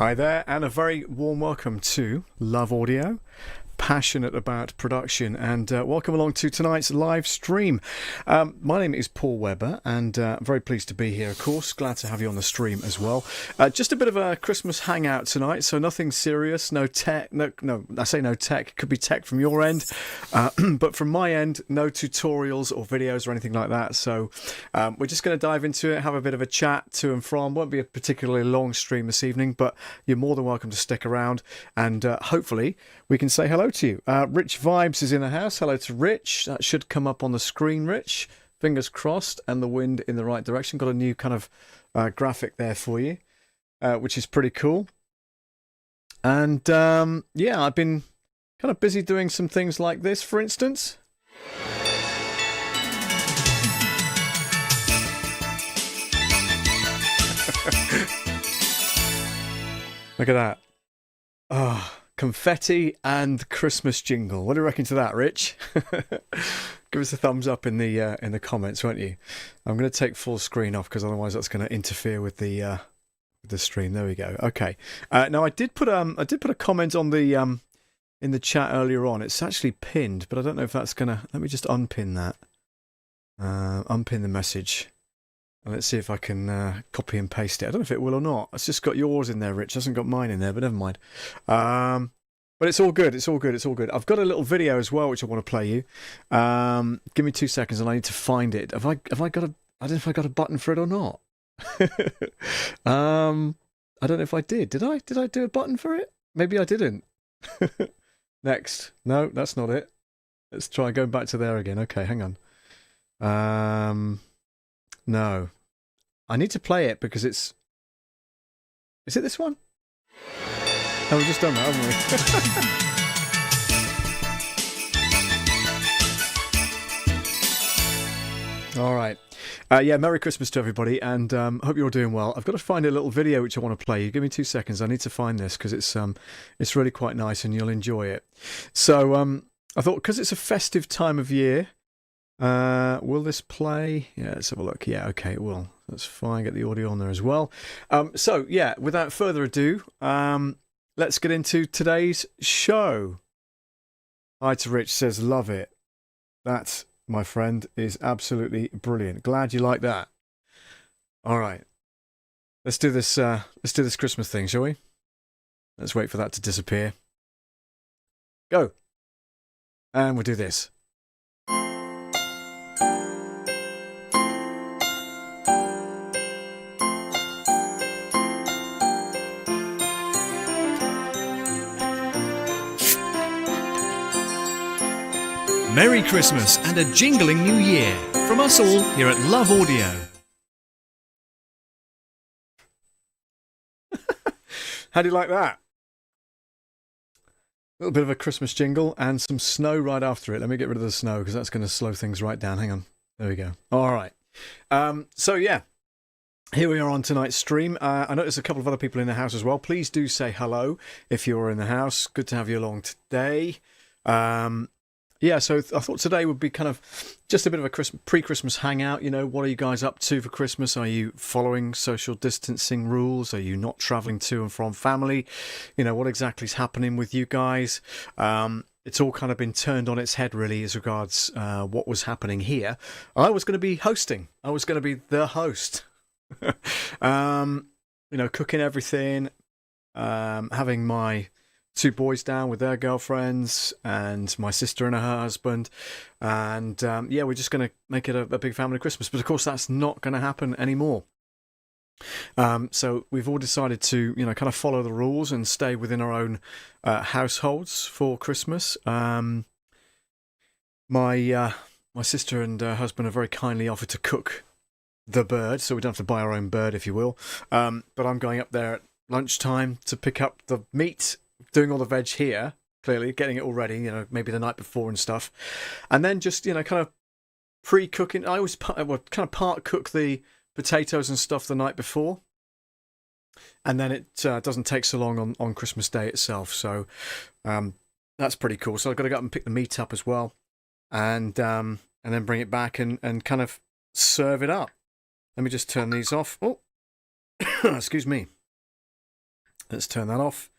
Hi there, and a very warm welcome to Love Audio, passionate about production, and welcome along to tonight's live stream. My name is Paul Webber, and I'm very pleased to be here, of course. Glad to have you on the stream as well. Just a bit of a Christmas hangout tonight, so nothing serious, no tech, no, I say no tech, could be tech from your end, but from my end, no tutorials or videos or anything like that, so we're just going to dive into it, have a bit of a chat to and from. Won't be a particularly long stream this evening, but you're more than welcome to stick around, and hopefully we can say hello to you. Rich Vibes is in the house. Hello to Rich. That should come up on the screen, Rich. Fingers crossed, and the wind in the right direction. Got a new kind of graphic there for you, which is pretty cool. And yeah, I've been kind of busy doing some things like this, for instance. Look at that. Oh, confetti and Christmas jingle. What do you reckon to that, Rich? Give us a thumbs up in the comments, won't you? I'm going to take full screen off because otherwise that's going to interfere with the stream. There we go. Okay. Now I did put a comment on the in the chat earlier on. It's actually pinned, but I don't know if that's gonna. Let me just unpin that. Unpin the message. And let's see if I can copy and paste it. I don't know if it will or not. It's just got yours in there, Rich. It hasn't got mine in there, but never mind. But it's all good. It's all good. It's all good. I've got a little video as well, which I want to play you. Give me 2 seconds, and I need to find it. Have I got a? I don't know if I got a button for it or not. I don't know if I did. Did I? Did I do a button for it? Maybe I didn't. Next. No, that's not it. Let's try going back to there again. Okay, hang on. No. I need to play it because it's... Is it this one? Oh, we've just done that, haven't we? All right. Yeah, Merry Christmas to everybody, and hope you're all doing well. I've got to find a little video which I want to play you. Give me 2 seconds. I need to find this because it's really quite nice and you'll enjoy it. So I thought because it's a festive time of year, will this play? Yeah, let's have a look. Yeah, okay, it will. That's fine. Get the audio on there as well. So yeah, without further ado, let's get into today's show. Hi to Rich, says love it. That, my friend, is absolutely brilliant. Glad you like that. All right, let's do this. Let's do this Christmas thing, shall we? Let's wait for that to disappear. Go, and we'll do this. Merry Christmas and a jingling New Year from us all here at Love Audio. How do you like that? A little bit of a Christmas jingle and some snow right after it. Let me get rid of the snow because that's going to slow things right down. Hang on. There we go. All right. So yeah, here we are on tonight's stream. I noticed a couple of other people in the house as well. Please do say hello if you're in the house. Good to have you along today. Yeah, so I thought today would be kind of just a bit of a pre-Christmas hangout. You know, what are you guys up to for Christmas? Are you following social distancing rules? Are you not travelling to and from family? You know, what exactly is happening with you guys? It's all kind of been turned on its head, really, as regards what was happening here. I was going to be hosting. I was going to be the host. You know, cooking everything, having my 2 boys down with their girlfriends and my sister and her husband, and yeah, we're just going to make it a big family Christmas, but of course that's not going to happen anymore. So we've all decided to, you know, kind of follow the rules and stay within our own households for Christmas. My sister and her husband have very kindly offered to cook the bird, so we don't have to buy our own bird, if you will, but I'm going up there at lunchtime to pick up the meat, doing all the veg here, clearly, getting it all ready, you know, maybe the night before and stuff. And then just, you know, kind of pre-cooking. I always kind of part cook the potatoes and stuff the night before. And then it doesn't take so long on Christmas Day itself. So that's pretty cool. So I've got to go up and pick the meat up as well. And then bring it back and kind of serve it up. Let me just turn these off. Oh, excuse me. Let's turn that off.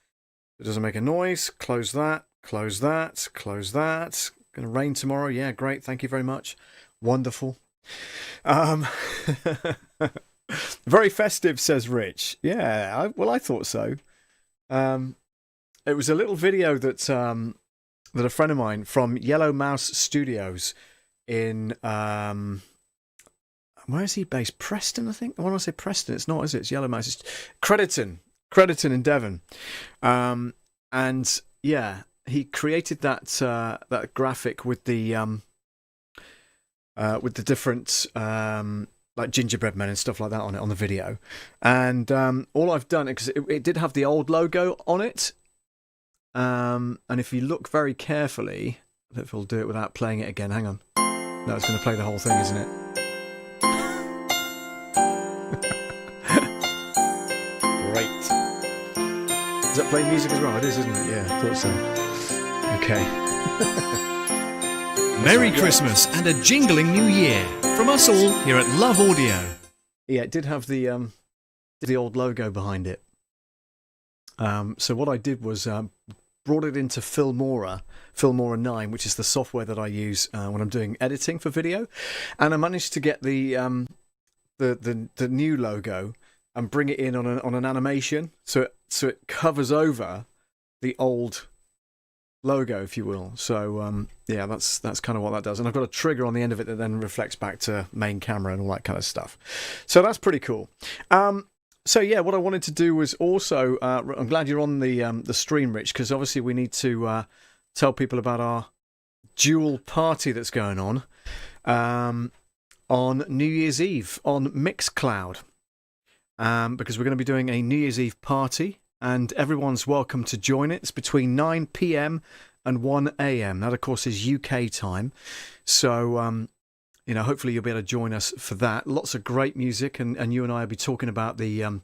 It doesn't make a noise. Close that. Close that. Close that. Going to rain tomorrow. Yeah, great. Thank you very much. Wonderful. Very festive, says Rich. Yeah, well, I thought so. It was a little video that that a friend of mine from Yellow Mouse Studios in where is he based? Preston, I think. I want to say Preston. It's not, is it? It's Yellow Mouse. It's Crediton in Devon. And yeah, he created that that graphic with the different like gingerbread men and stuff like that on it on the video. And all I've done, because it did have the old logo on it, and if you look very carefully, I don't know if we'll do it without playing it again. Hang on. No, it's going to play the whole thing, isn't it? Great. Does that play music as well? It is, isn't it? Yeah, I thought so. Okay. Merry Christmas and a jingling new year from us all here at Love Audio. Yeah, it did have the old logo behind it. So what I did was brought it into Filmora 9, which is the software that I use when I'm doing editing for video, and I managed to get the new logo and bring it in on an animation, so it covers over the old logo, if you will. So yeah, that's kind of what that does, and I've got a trigger on the end of it that then reflects back to main camera and all that kind of stuff. So that's pretty cool. So yeah, what I wanted to do was also, I'm glad you're on the stream, Rich, because obviously we need to tell people about our dual party that's going on New Year's Eve on Mixcloud, because we're going to be doing a New Year's Eve party, and everyone's welcome to join it. It's between 9 p.m. and 1 a.m. That, of course, is UK time. So you know, hopefully you'll be able to join us for that. Lots of great music, and you and I will be talking about the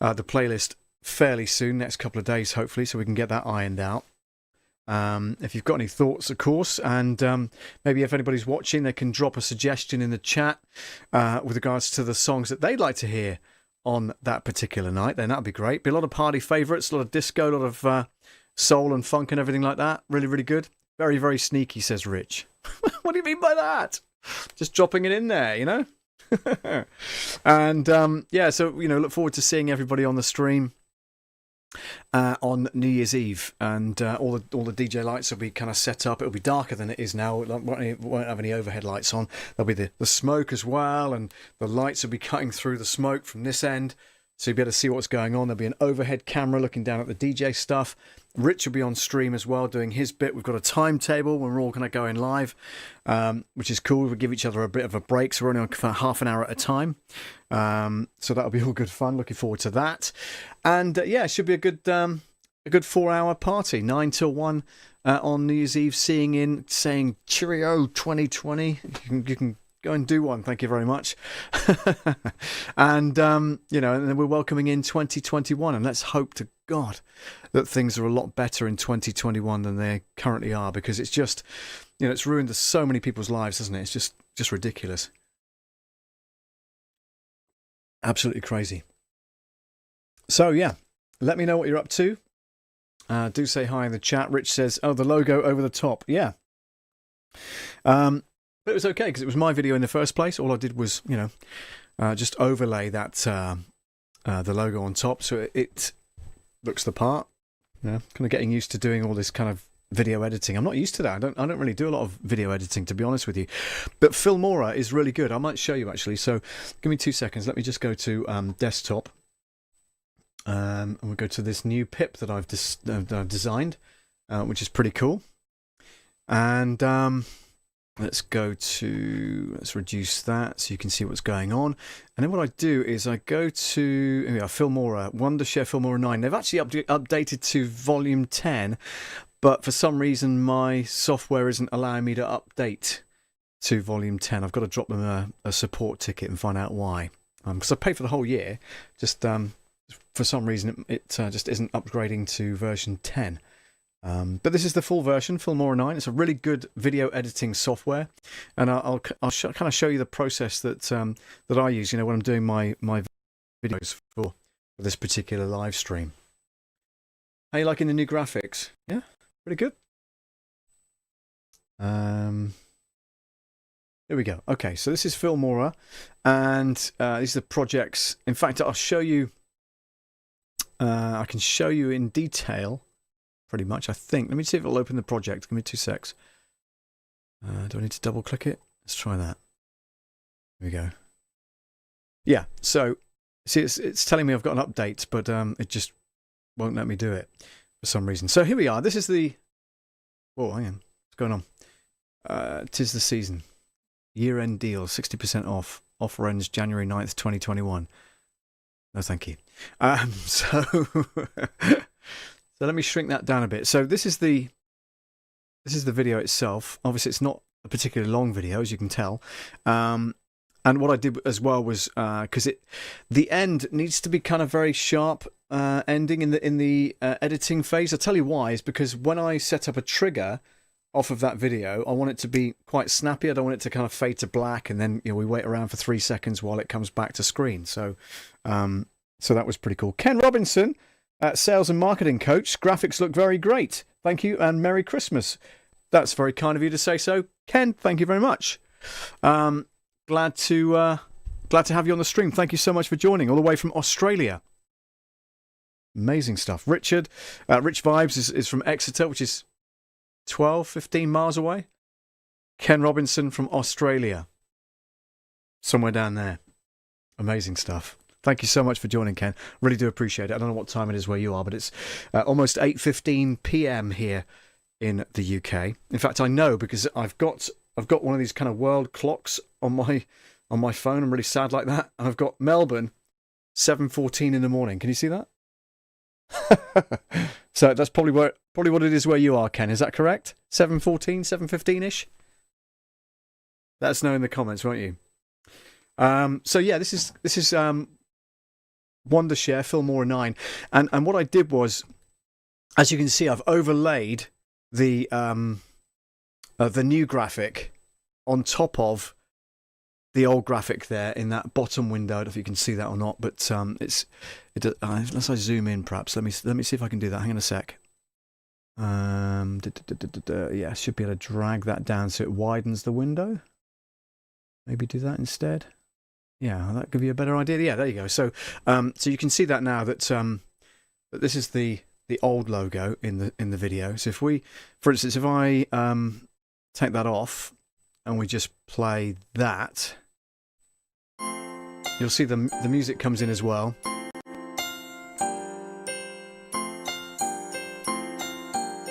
playlist fairly soon, next couple of days, hopefully, so we can get that ironed out. If you've got any thoughts, of course, and maybe if anybody's watching, they can drop a suggestion in the chat with regards to the songs that they'd like to hear on that particular night, then that'd be great. Be a lot of party favourites, a lot of disco, a lot of soul and funk and everything like that. Really, really good. Very, very sneaky, says Rich. What do you mean by that? Just dropping it in there, you know? And yeah, so, you know, look forward to seeing everybody on the stream on New Year's Eve, and all the DJ lights will be kind of set up. It'll be darker than it is now. It won't have any overhead lights on. There'll be the smoke as well, and the lights will be cutting through the smoke from this end, so you'll be able to see what's going on. There'll be an overhead camera looking down at the DJ stuff. Rich will be on stream as well doing his bit. We've got a timetable when we're all going to go in live, which is cool. We'll give each other a bit of a break, so we're only on for half an hour at a time. So that'll be all good fun. Looking forward to that. And yeah, it should be a good 4-hour party, 9 till 1 on New Year's Eve, saying cheerio 2020. You can go and do one. Thank you very much. And you know, and then we're welcoming in 2021, and let's hope to God that things are a lot better in 2021 than they currently are, because it's just, you know, it's ruined so many people's lives, hasn't it? It's just ridiculous. Absolutely crazy. So yeah, let me know what you're up to. Do say hi in the chat. Rich says, oh, the logo over the top. Yeah. But it was okay, because it was my video in the first place. All I did was, you know, just overlay that the logo on top, so it looks the part. Yeah, kind of getting used to doing all this kind of video editing. I'm not used to that. I don't really do a lot of video editing, to be honest with you. But Filmora is really good. I might show you actually. So give me 2 seconds. Let me just go to desktop, and we'll go to this new pip that I've designed, which is pretty cool. And let's reduce that so you can see what's going on. And then what I do is I go to Filmora, Wondershare Filmora 9. They've actually updated to volume 10, but for some reason my software isn't allowing me to update to volume 10. I've got to drop them a support ticket and find out why. Because I paid for the whole year, just for some reason it just isn't upgrading to version 10. But this is the full version, Filmora 9. It's a really good video editing software, and I'll kind of show you the process that I use, you know, when I'm doing my videos for this particular live stream. How you liking the new graphics? Yeah, pretty good. Here we go. Okay, so this is Filmora, and these are the projects. In fact, I'll show you. I can show you in detail, pretty much. I think. Let me see if it'll open the project. Give me 2 secs. Do I need to double click it? Let's try that. Here we go. Yeah. So see, it's telling me I've got an update, but it just won't let me do it for some reason. So here we are. This is the. Oh, hang on. What's going on? 'Tis the season. Year-end deal, 60% off. Offer ends January 9th, 2021. No, thank you. So let me shrink that down a bit. So this is the video itself. Obviously, it's not a particularly long video, as you can tell. And what I did as well was because the end needs to be kind of very sharp ending in the editing phase. I'll tell you why. Is because when I set up a trigger off of that video, I want it to be quite snappy. I don't want it to kind of fade to black and then we wait around for 3 seconds while it comes back to screen. So that was pretty cool. Ken Robinson, sales and marketing coach. Graphics look very great. Thank you and Merry Christmas. That's very kind of you to say so, Ken. Thank you very much. Glad to have you on the stream. Thank you so much for joining all the way from Australia. Amazing stuff. Richard, Rich Vibes is from Exeter, which is 12, 15 miles away. Ken Robinson from Australia. Somewhere down there. Amazing stuff. Thank you so much for joining, Ken. Really do appreciate it. I don't know what time it is where you are, but it's almost 8:15 p.m. here in the UK. In fact, I know because I've got one of these kind of world clocks on my phone. I'm really sad like that. And I've got Melbourne, 7:14 in the morning. Can you see that? So that's probably what it is where you are, Ken. Is that correct? 7:14, 7:15-ish? Let us know in the comments, won't you? So yeah, this is Wondershare Filmora 9, and what I did was, as you can see, I've overlaid the new graphic on top of the old graphic there in that bottom window. I don't know if you can see that or not, but unless I zoom in, perhaps. Let me see if I can do that. Hang on a sec. Yeah, I should be able to drag that down so it widens the window. Maybe do that instead. Yeah, that give you a better idea. Yeah, there you go. So you can see that now that that this is the old logo in the video. So for instance, if I take that off and we just play that, you'll see the music comes in as well.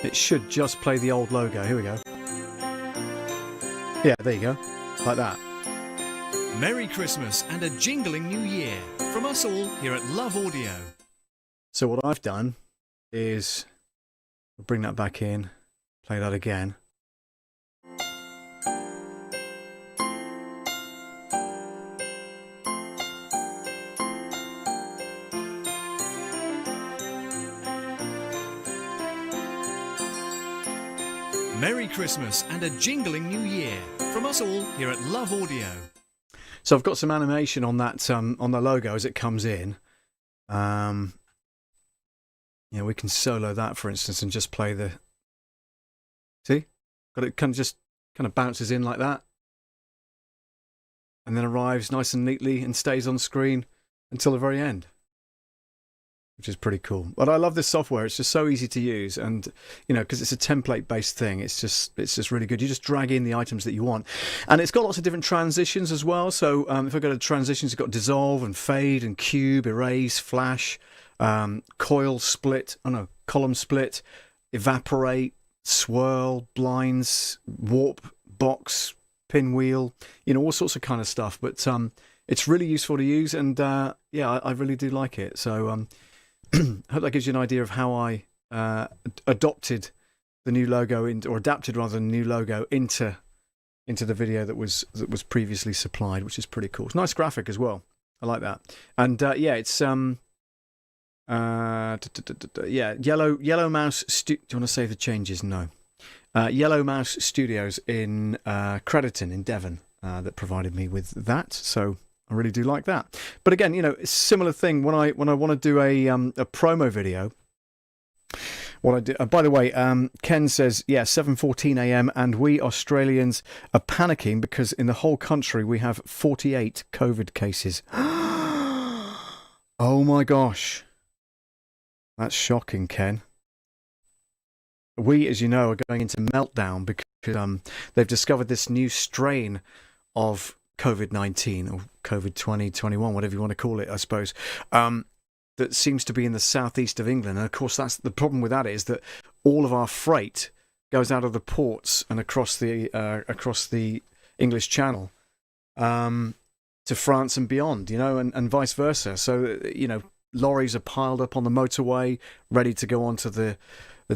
It should just play the old logo. Here we go. Yeah, there you go. Like that. Merry Christmas and a jingling new year from us all here at Love Audio. So what I've done is bring that back in, play that again. Merry Christmas and a jingling new year from us all here at Love Audio. So I've got some animation on that on the logo as it comes in. Yeah, we can solo that, for instance, and just play the. See, got it kind of bounces in like that, and then arrives nice and neatly and stays on screen until the very end, which is pretty cool. But I love this software. It's just so easy to use, and because it's a template-based thing, it's just really good. You just drag in the items that you want, and it's got lots of different transitions as well. So if I go to transitions, you've got dissolve and fade and cube, erase, flash, coil split. Oh no, column split, evaporate, swirl, blinds, warp, box, pinwheel. All sorts of kind of stuff. But it's really useful to use, and yeah, I really do like it. So. I hope that gives you an idea of how I adopted the new logo or adapted rather than the new logo into the video that was previously supplied, which is pretty cool. It's a nice graphic as well. I like that. And yeah, it's yeah, Yellow Mouse. Do you want to save the changes? No. Yellow Mouse Studios in Crediton in Devon that provided me with that. So. I really do like that. But again, it's a similar thing when I want to do a promo video. What I do. By the way, Ken says, yeah, 7:14 a.m. and we Australians are panicking because in the whole country we have 48 COVID cases. Oh my gosh. That's shocking, Ken. We, as you know, are going into meltdown because they've discovered this new strain of COVID-19 or COVID-2021, whatever you want to call it, I suppose, that seems to be in the southeast of England. And of course, that's the problem with that is that all of our freight goes out of the ports and across the English Channel to France and beyond, you know, and vice versa. So, you know, lorries are piled up on the motorway, ready to go onto the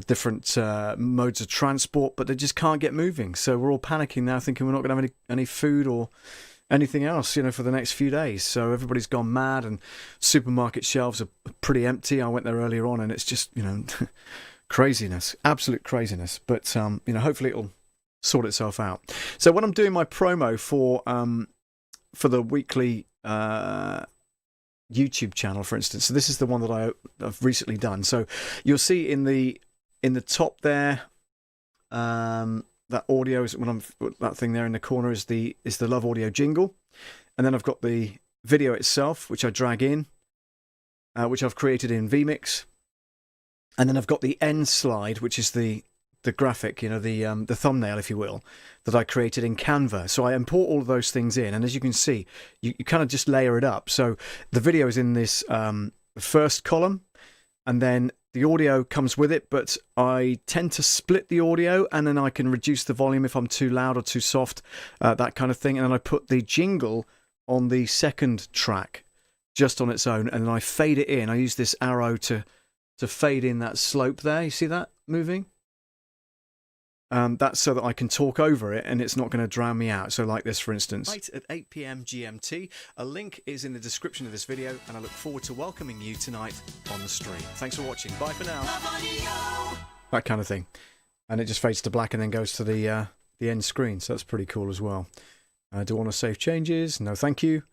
different modes of transport, but they just can't get moving. So we're all panicking now, thinking we're not going to have any food or anything else, you know, for the next few days. So everybody's gone mad, and supermarket shelves are pretty empty. I went there earlier on, and it's just, you know, craziness, absolute craziness. But you know, hopefully it'll sort itself out. So when I'm doing my promo for the weekly YouTube channel, for instance, so this is the one that I've recently done. So you'll see in the top there, that audio is that thing there in the corner is the Love Audio jingle, and then I've got the video itself, which I drag in, which I've created in vMix, and then I've got the end slide, which is the graphic, you know, the thumbnail, if you will, that I created in Canva. So I import all of those things in, and as you can see, you kind of just layer it up. So the video is in this first column, and then the audio comes with it, but I tend to split the audio, and then I can reduce the volume if I'm too loud or too soft, that kind of thing. And then I put the jingle on the second track just on its own, and then I fade it in. I use this arrow to fade in that slope there. You see that moving? That's so that I can talk over it and it's not going to drown me out. So like this, for instance. Right at 8 p.m. GMT. A link is in the description of this video, and I look forward to welcoming you tonight on the stream. Thanks for watching. Bye for now. That kind of thing. And it just fades to black and then goes to the end screen. So that's pretty cool as well. Do I want to save changes? No, thank you.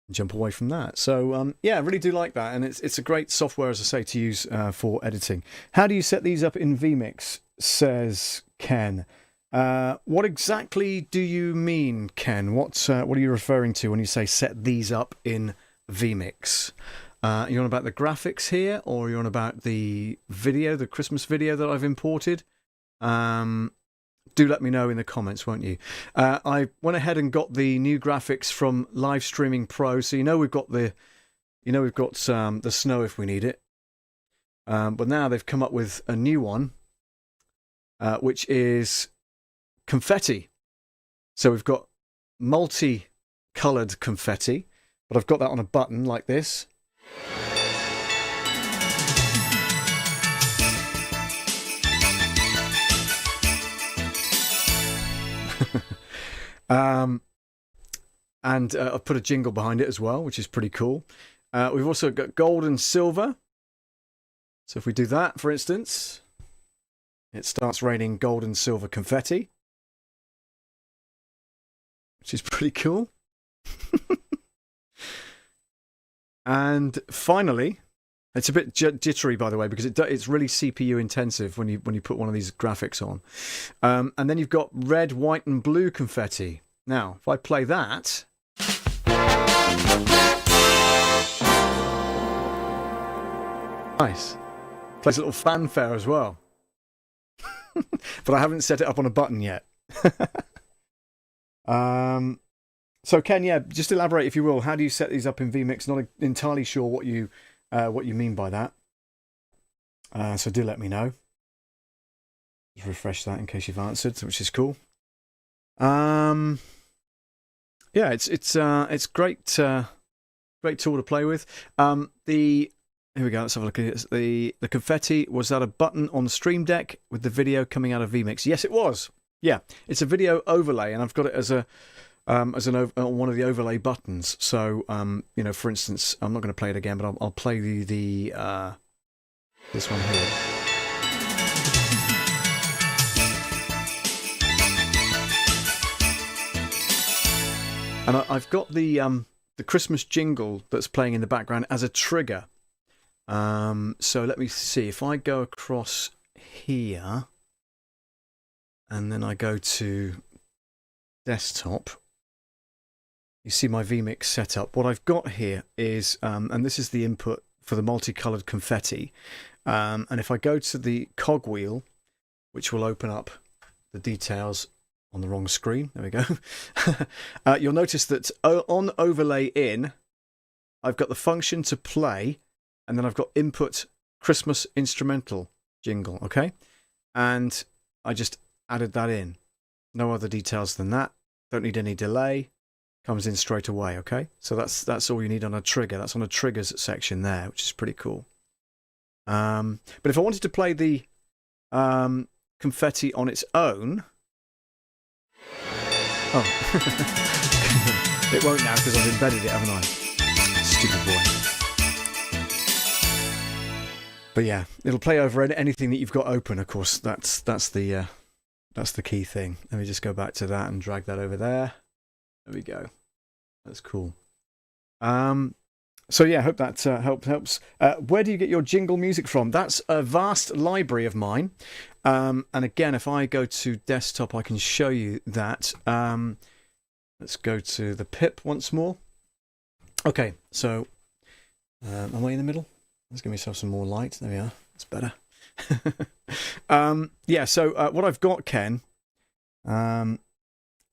Jump away from that. So yeah, I really do like that, and it's a great software, as I say, to use for editing. How do you set these up in vMix? Says Ken. What exactly do you mean, Ken? What are you referring to when you say set these up in vMix? You're on about the graphics here, or you're on about the video, the Christmas video that I've imported? Do let me know in the comments, won't you? I went ahead and got the new graphics from Live Streaming Pro, so we've got the snow if we need it. But now they've come up with a new one, which is confetti. So we've got multi-coloured confetti, but I've got that on a button like this. And I've put a jingle behind it as well, which is pretty cool. We've also got gold and silver. So if we do that, for instance, it starts raining gold and silver confetti, which is pretty cool. And finally, it's a bit jittery, by the way, because it's really CPU intensive when you put one of these graphics on. And then you've got red, white, and blue confetti. Now, if I play that, nice. Plays a little fanfare as well. But I haven't set it up on a button yet. So Ken, yeah, just elaborate if you will. How do you set these up in vMix? Not entirely sure what you mean by that. So do let me know. Just refresh that in case you've answered, which is cool. Yeah, it's great, great tool to play with. Here we go. Let's have a look at it. The confetti, was that a button on the Stream Deck with the video coming out of vMix? Yes, it was. Yeah, it's a video overlay, and I've got it as one of the overlay buttons. So for instance, I'm not going to play it again, but I'll play this one here. And I've got the Christmas jingle that's playing in the background as a trigger. So let me see. If I go across here and then I go to desktop, you see my vMix setup. What I've got here is, and this is the input for the multicolored confetti. And if I go to the cogwheel, which will open up the details on the wrong screen, there we go. You'll notice that on overlay in, I've got the function to play, and then I've got input Christmas instrumental jingle, okay? And I just added that in. No other details than that. Don't need any delay. Comes in straight away, okay? So that's all you need on a trigger. That's on a triggers section there, which is pretty cool. But if I wanted to play the confetti on its own... Oh. It won't now because I've embedded it, haven't I? Stupid boy. But yeah, it'll play over anything that you've got open, of course. That's the key thing. Let me just go back to that and drag that over there. There we go. That's cool. So yeah, I hope that helps. Where do you get your jingle music from? That's a vast library of mine. And again, if I go to desktop, I can show you that. Let's go to the pip once more. Okay, so am I in the middle? Let's give myself some more light. There we are. That's better. Yeah, so what I've got, Ken,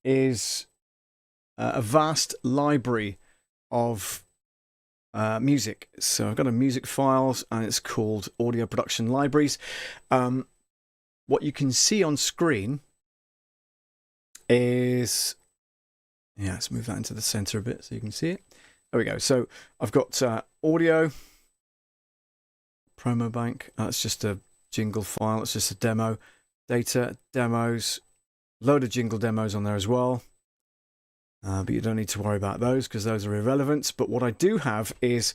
is a vast library of music. So I've got a music files, and it's called Audio Production Libraries. What you can see on screen is... Yeah, let's move that into the center a bit so you can see it. There we go. So I've got audio, promo bank. That's just a jingle file. It's just a demo. Data, demos, load of jingle demos on there as well. But you don't need to worry about those because those are irrelevant. But what I do have is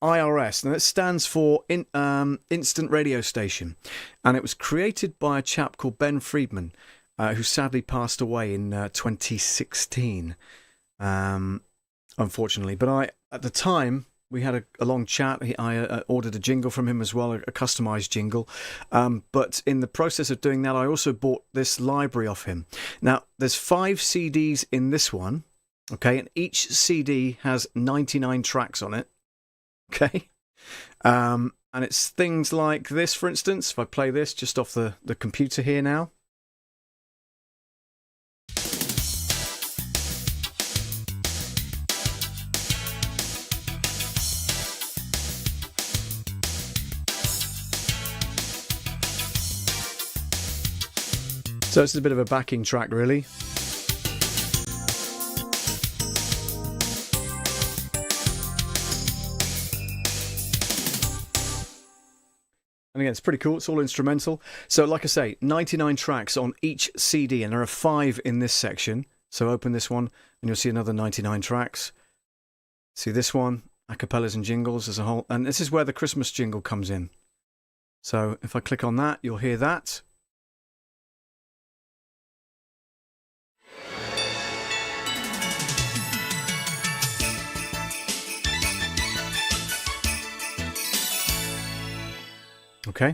IRS. Now that stands for Instant Radio Station. And it was created by a chap called Ben Friedman, who sadly passed away in 2016, unfortunately. But at the time, we had a long chat. I ordered a jingle from him as well, a customized jingle. But in the process of doing that, I also bought this library off him. Now, there's 5 CDs in this one, okay? And each CD has 99 tracks on it, okay? And it's things like this, for instance. If I play this just off the computer here now. So it's a bit of a backing track, really. And again, it's pretty cool. It's all instrumental. So like I say, 99 tracks on each CD, and there are 5 in this section. So open this one, and you'll see another 99 tracks. See this one, acapellas and jingles as a whole. And this is where the Christmas jingle comes in. So if I click on that, you'll hear that. Okay,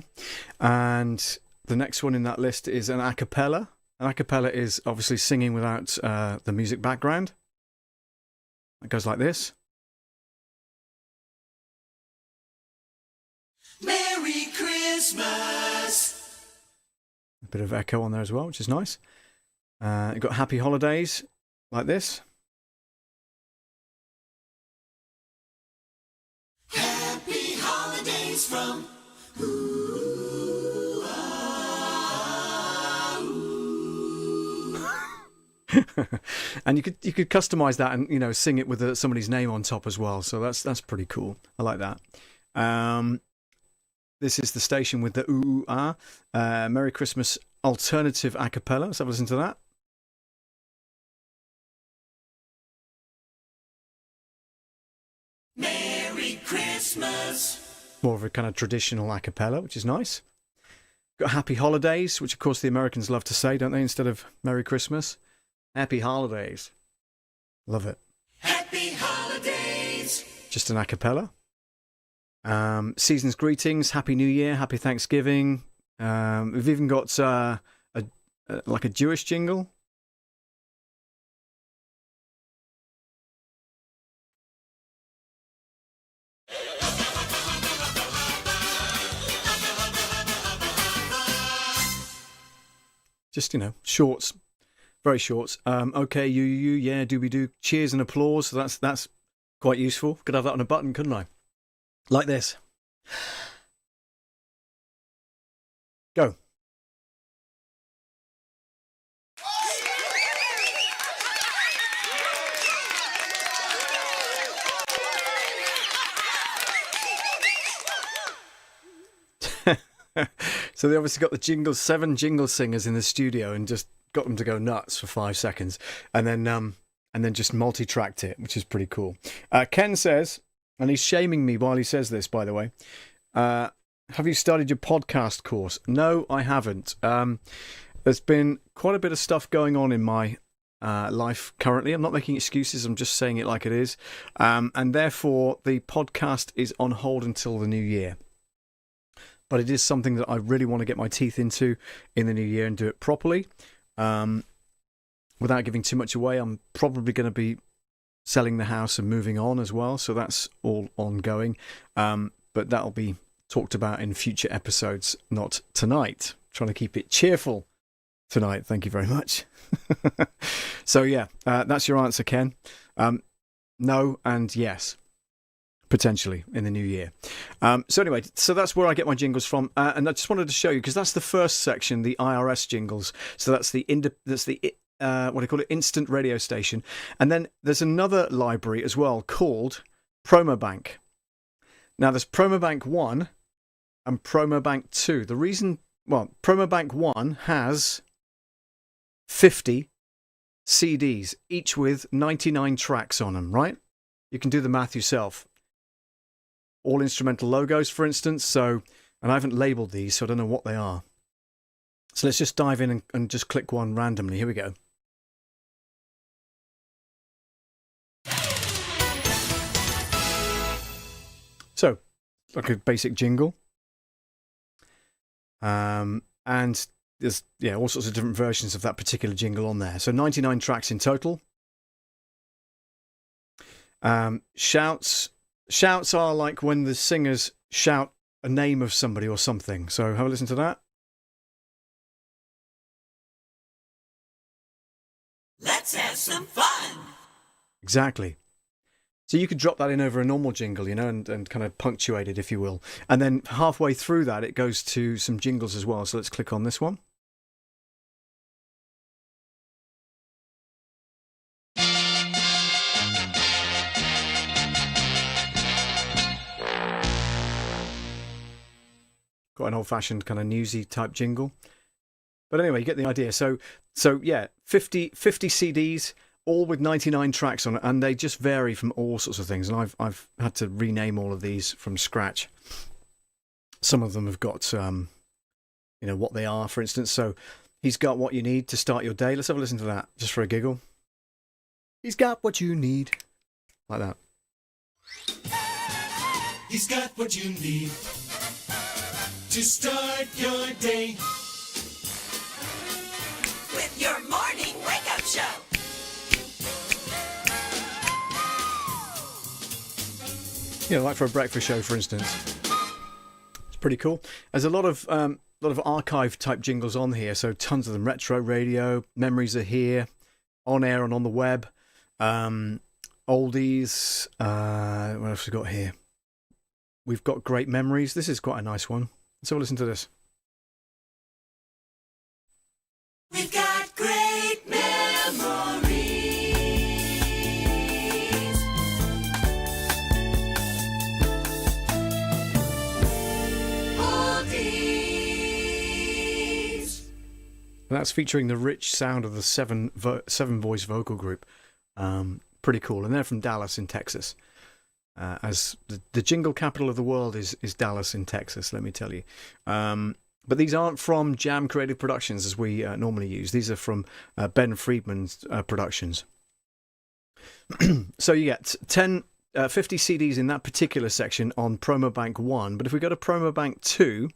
and the next one in that list is an a cappella. An a cappella is obviously singing without the music background. It goes like this. Merry Christmas! A bit of echo on there as well, which is nice. You've got Happy Holidays, like this. Happy Holidays from... Ooh, ah, ooh. And you could customize that and sing it with somebody's name on top as well. So that's pretty cool. I like that. This is the station with the ooh ah. Merry Christmas alternative a cappella. Let's have a listen to that. Merry Christmas! More of a kind of traditional a cappella, which is nice. Got Happy Holidays, which of course the Americans love to say, don't they, instead of Merry Christmas? Happy Holidays. Love it. Happy Holidays! Just an a cappella. Season's greetings, Happy New Year, Happy Thanksgiving. We've even got like a Jewish jingle. Just, shorts, very shorts. Okay, yeah, doobie-doo. Cheers and applause. So that's quite useful. Could have that on a button, couldn't I? Like this. Go. So they obviously got the 7 jingle singers in the studio and just got them to go nuts for 5 seconds, and then just multi-tracked it, which is pretty cool. Ken says, and he's shaming me while he says this, by the way, have you started your podcast course? No, I haven't. There's been quite a bit of stuff going on in my life currently. I'm not making excuses, I'm just saying it like it is. And therefore, the podcast is on hold until the new year. But it is something that I really want to get my teeth into in the new year and do it properly. Without giving too much away, I'm probably going to be selling the house and moving on as well. So that's all ongoing. But that'll be talked about in future episodes, not tonight. Trying to keep it cheerful tonight. Thank you very much. So yeah, that's your answer, Ken. No and yes. Potentially in the new year. So anyway, so that's where I get my jingles from, and I just wanted to show you because that's the first section, the IRS jingles. So that's the what do you call it, instant radio station, and then there's another library as well called Promo Bank. Now there's Promo Bank 1 and Promo Bank 2. The reason, Promo Bank 1 has 50 CDs, each with 99 tracks on them. Right? You can do the math yourself. All instrumental logos, for instance. So, and I haven't labelled these, so I don't know what they are. So let's just dive in and just click one randomly. Here we go. So, like a basic jingle. And there's all sorts of different versions of that particular jingle on there. So 99 tracks in total. Shouts are like when the singers shout a name of somebody or something. So have a listen to that. Let's have some fun. Exactly. So you could drop that in over a normal jingle, and kind of punctuate it, if you will. And then halfway through that, it goes to some jingles as well. So let's click on this one. Got an old-fashioned kind of newsy type jingle. But anyway, you get the idea. So yeah, 50 CDs, all with 99 tracks on it, and they just vary from all sorts of things. And I've had to rename all of these from scratch. Some of them have got, what they are, for instance. So he's got what you need to start your day. Let's have a listen to that, just for a giggle. He's got what you need. Like that. He's got what you need to start your day with your morning wake-up show. Like for a breakfast show, for instance. It's pretty cool. There's a lot of archive type jingles on here, so tons of them. Retro radio, memories are here, on air and on the web. Oldies. What else we got here? We've got great memories. This is quite a nice one. Let's have a listen to this. We've got great memories. Oldies. That's featuring the rich sound of the seven voice vocal group. Pretty cool. And they're from Dallas in Texas. As the jingle capital of the world is Dallas in Texas, let me tell you. But these aren't from Jam Creative Productions as we normally use. These are from Ben Friedman's productions. So you get 10 50 CDs in that particular section on Promo Bank 1, but if we go to Promo Bank 2,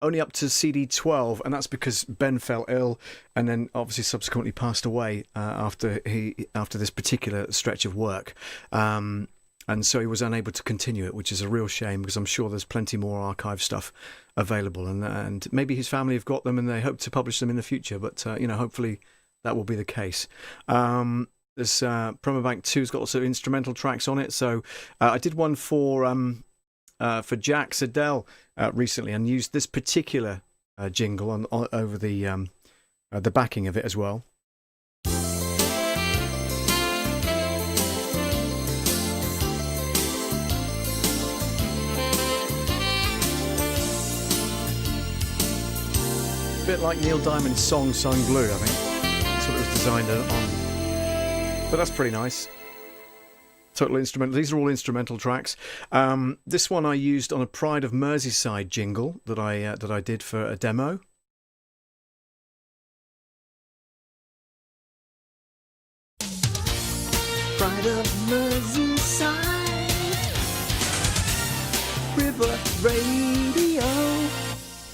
only up to CD 12, and that's because Ben fell ill and then obviously subsequently passed away after this particular stretch of work. And so he was unable to continue it, which is a real shame, because I'm sure there's plenty more archive stuff available, and maybe his family have got them and they hope to publish them in the future, but hopefully that will be the case. This Promo Bank 2's got lots of instrumental tracks on it, so I did one for Jack Siddell recently, and used this particular jingle on over the backing of it as well. A bit like Neil Diamond's song Sung Blue, I think. That's what it was designed on. But that's pretty nice. Total instrumental. These are all instrumental tracks. This one I used on a Pride of Merseyside jingle that I did for a demo. Pride of Merseyside, River Radio.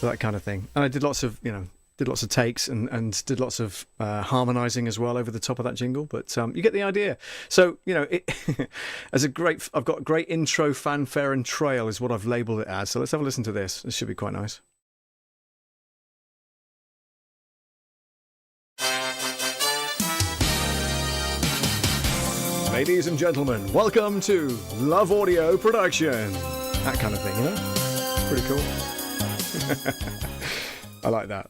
That kind of thing. And I did lots of takes and did lots of harmonising as well over the top of that jingle. But you get the idea. So, I've got a great intro, fanfare and trail is what I've labelled it as. So let's have a listen to this. This should be quite nice. Ladies and gentlemen, welcome to Love Audio Production. That kind of thing, Pretty cool. I like that.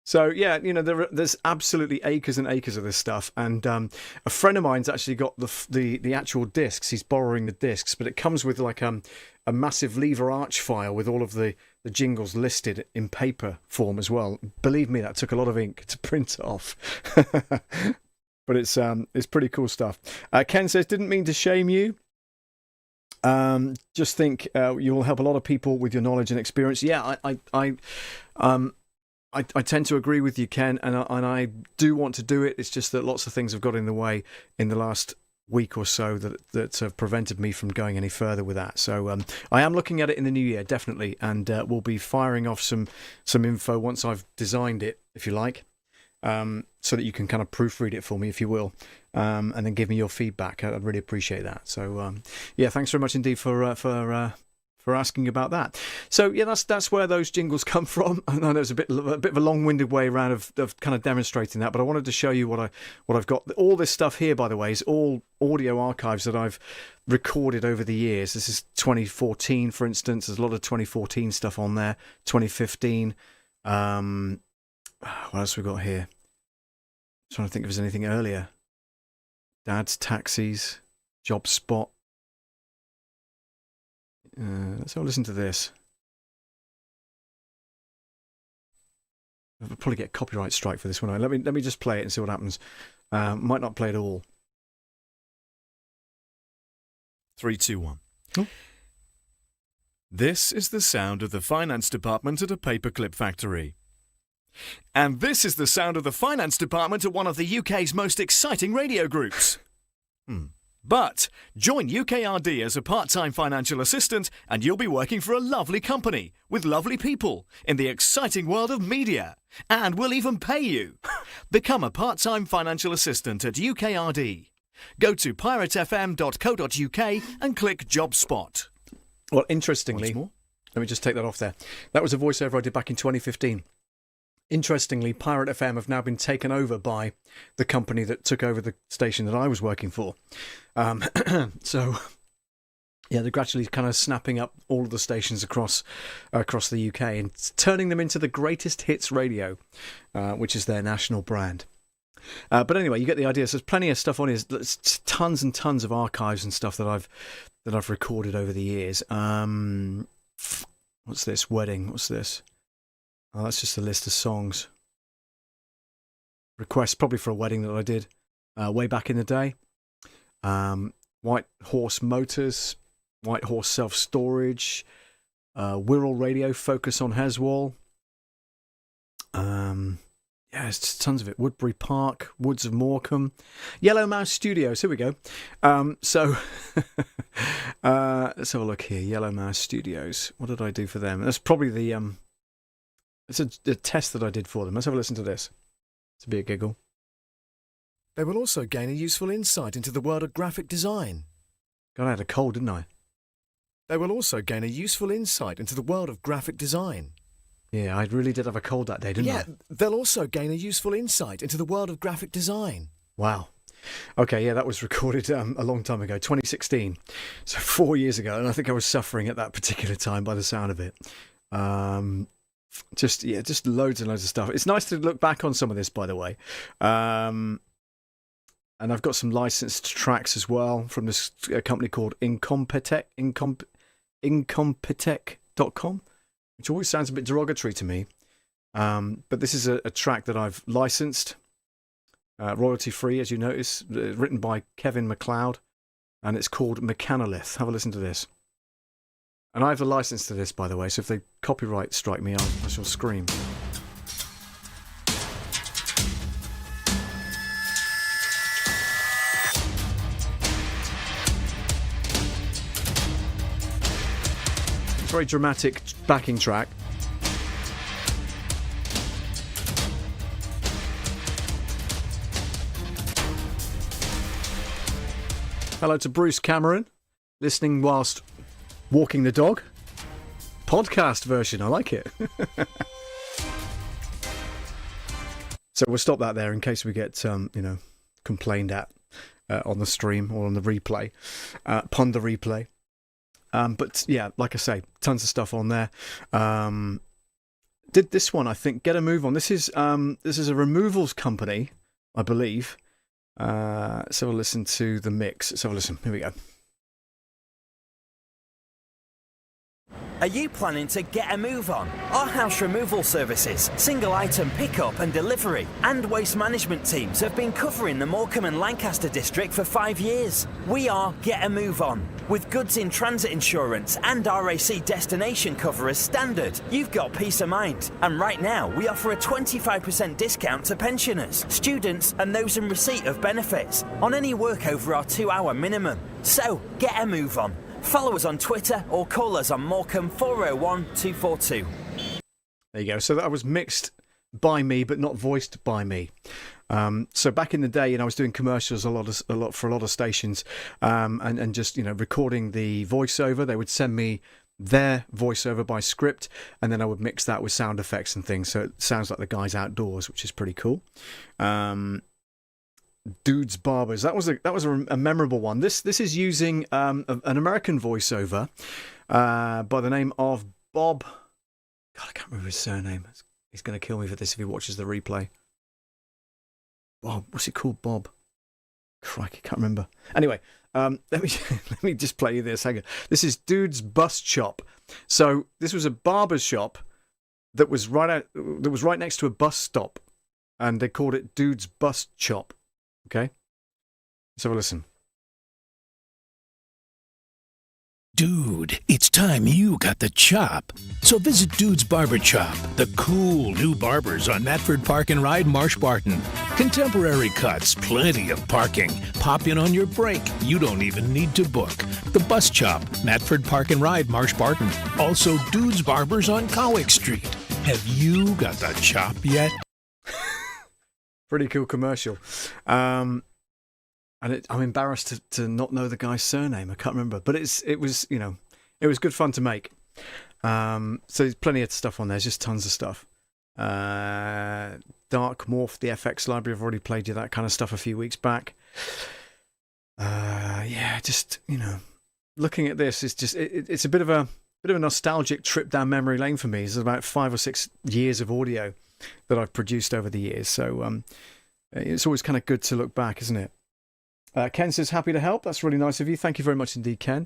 So yeah, there's absolutely acres and acres of this stuff, and a friend of mine's actually got the actual discs. He's borrowing the discs, but it comes with like a massive lever arch file with all of the jingles listed in paper form as well. Believe me, that took a lot of ink to print off. But it's pretty cool stuff. Ken says, didn't mean to shame you. Just think you will help a lot of people with your knowledge and experience. Yeah, I tend to agree with you, Ken, and I do want to do it. It's just that lots of things have got in the way in the last week or so that have prevented me from going any further with that. So I am looking at it in the new year, definitely, and we'll be firing off some info once I've designed it, if you like, so that you can kind of proofread it for me, if you will, and then give me your feedback. I'd really appreciate that. So yeah, thanks very much indeed for asking about that. So yeah, that's where those jingles come from. I know there's a bit of a long-winded way around of kind of demonstrating that, but I wanted to show you what I've got. All this stuff here, by the way, is all audio archives that I've recorded over the years. This is 2014, for instance. There's a lot of 2014 stuff on there. 2015. What else have we got here? I'm trying to think if there's anything earlier. Dad's Taxis, Job Spot. Let's have a listen to this. I'll probably get a copyright strike for this one. Let me just play it and see what happens. Might not play it all. 3, 2, 1. Oh. This is the sound of the finance department at a paperclip factory. And this is the sound of the finance department at one of the UK's most exciting radio groups. But join UKRD as a part-time financial assistant and you'll be working for a lovely company with lovely people in the exciting world of media. And we'll even pay you. Become a part-time financial assistant at UKRD. Go to piratefm.co.uk and click Job Spot. Well, interestingly, Once more. let me just take that off there. That was a voiceover I did back in 2015. Interestingly, Pirate FM have now been taken over by the company that took over the station that I was working for. So, yeah, they're gradually kind of snapping up all of the stations across the UK and turning them into the greatest hits radio, which is their national brand. But anyway, you get the idea. So there's plenty of stuff on here. There's tons and tons of archives and stuff that I've recorded over the years. What's this? Wedding. What's this? Oh, that's just a list of songs. Requests probably for a wedding that I did way back in the day. White Horse Motors, White Horse Self Storage, Wirral Radio, Focus on Heswall. Yeah, it's just tons of it. Woodbury Park, Woods of Morecambe, Yellow Mouse Studios. Here we go. So let's have a look here. Yellow Mouse Studios. What did I do for them? That's probably the it's a test that I did for them. Let's have a listen to this. It's a bit of a giggle. They will also gain a useful insight into the world of graphic design. God, I had a cold, didn't I? They will also gain a useful insight into the world of graphic design. Yeah, I really did have a cold that day, didn't I? Yeah, they'll also gain a useful insight into the world of graphic design. Wow. Okay, yeah, that was recorded a long time ago, 2016. So 4 years ago, and I think I was suffering at that particular time by the sound of it. Just loads and loads of stuff. It's nice to look back on some of this, by the way. And I've got some licensed tracks as well from this company called Incompetech.com, which always sounds a bit derogatory to me. But this is a track that I've licensed, royalty-free, as you notice, written by Kevin MacLeod, and it's called Mechanolith. Have a listen to this. And I have a license to this, by the way, so if they copyright strike me, I shall scream. Very dramatic backing track. Hello to Bruce Cameron, listening whilst walking the dog. Podcast version, I like it. So we'll stop that there in case we get, complained at on the stream or on the replay, Ponder replay. But yeah, like I say, tons of stuff on there. Did this one, I think, Get a Move On. This is a removals company, I believe. Let's have a listen to the mix. Let's have a listen. Here we go. Are you planning to get a move on? Our house removal services, single item pickup and delivery, and waste management teams have been covering the Morecambe and Lancaster district for 5 years. We are Get a Move On. With goods in transit insurance and RAC destination cover as standard, you've got peace of mind. And right now, we offer a 25% discount to pensioners, students, and those in receipt of benefits on any work over our 2-hour minimum. So, get a move on. Follow us on Twitter or call us on Morecambe 401 242. There you go. So that was mixed by me, but not voiced by me. So back in the day, I was doing commercials a lot for a lot of stations, and just recording the voiceover. They would send me their voiceover by script, and then I would mix that with sound effects and things. So it sounds like the guys outdoors, which is pretty cool. Dudes Barbers. That was a memorable one. This is using an American voiceover by the name of Bob. God, I can't remember his surname. He's going to kill me for this if he watches the replay. Bob, what's it called? Bob. Crikey, can't remember. Anyway, let me just play you this. Hang on. This is Dude's Bus Shop. So this was a barber's shop that was right next to a bus stop, and they called it Dude's Bus Shop. Okay, let's have a listen. Dude, it's time you got the chop. So visit Dude's Barber Chop, the cool new barbers on Matford Park and Ride, Marsh Barton. Contemporary cuts, plenty of parking. Pop in on your break. You don't even need to book. The Bus Chop, Matford Park and Ride, Marsh Barton. Also Dude's Barbers on Cowick Street. Have you got the chop yet? Pretty cool commercial. And I'm embarrassed to not know the guy's surname. I can't remember, but it was good fun to make. So there's plenty of stuff on there. There's just tons of stuff. Dark Morph, the FX library. I've already played you that kind of stuff a few weeks back. Looking at this is just it's a bit of a nostalgic trip down memory lane for me. It's about 5 or 6 years of audio that I've produced over the years. So it's always kind of good to look back, isn't it? Ken says, happy to help. That's really nice of you. Thank you very much indeed, Ken.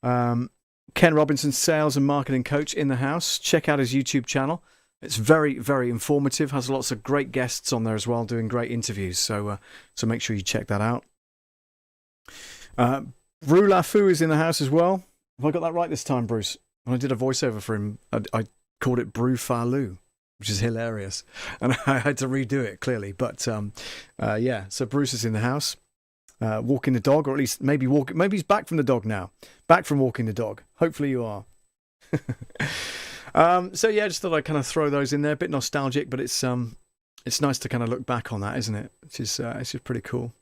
Ken Robinson, sales and marketing coach in the house. Check out his YouTube channel. It's very, very informative. Has lots of great guests on there as well, doing great interviews. So make sure you check that out. Bru Lafu is in the house as well. Have I got that right this time, Bruce? When I did a voiceover for him, I called it Bru Falu. which is hilarious. And I had to redo it, clearly. But, yeah, so Bruce is in the house, walking the dog, or at least maybe he's back from the dog now. Back from walking the dog. Hopefully you are. So, yeah, just thought I'd kind of throw those in there. A bit nostalgic, but it's nice to kind of look back on that, isn't it? It's just pretty cool.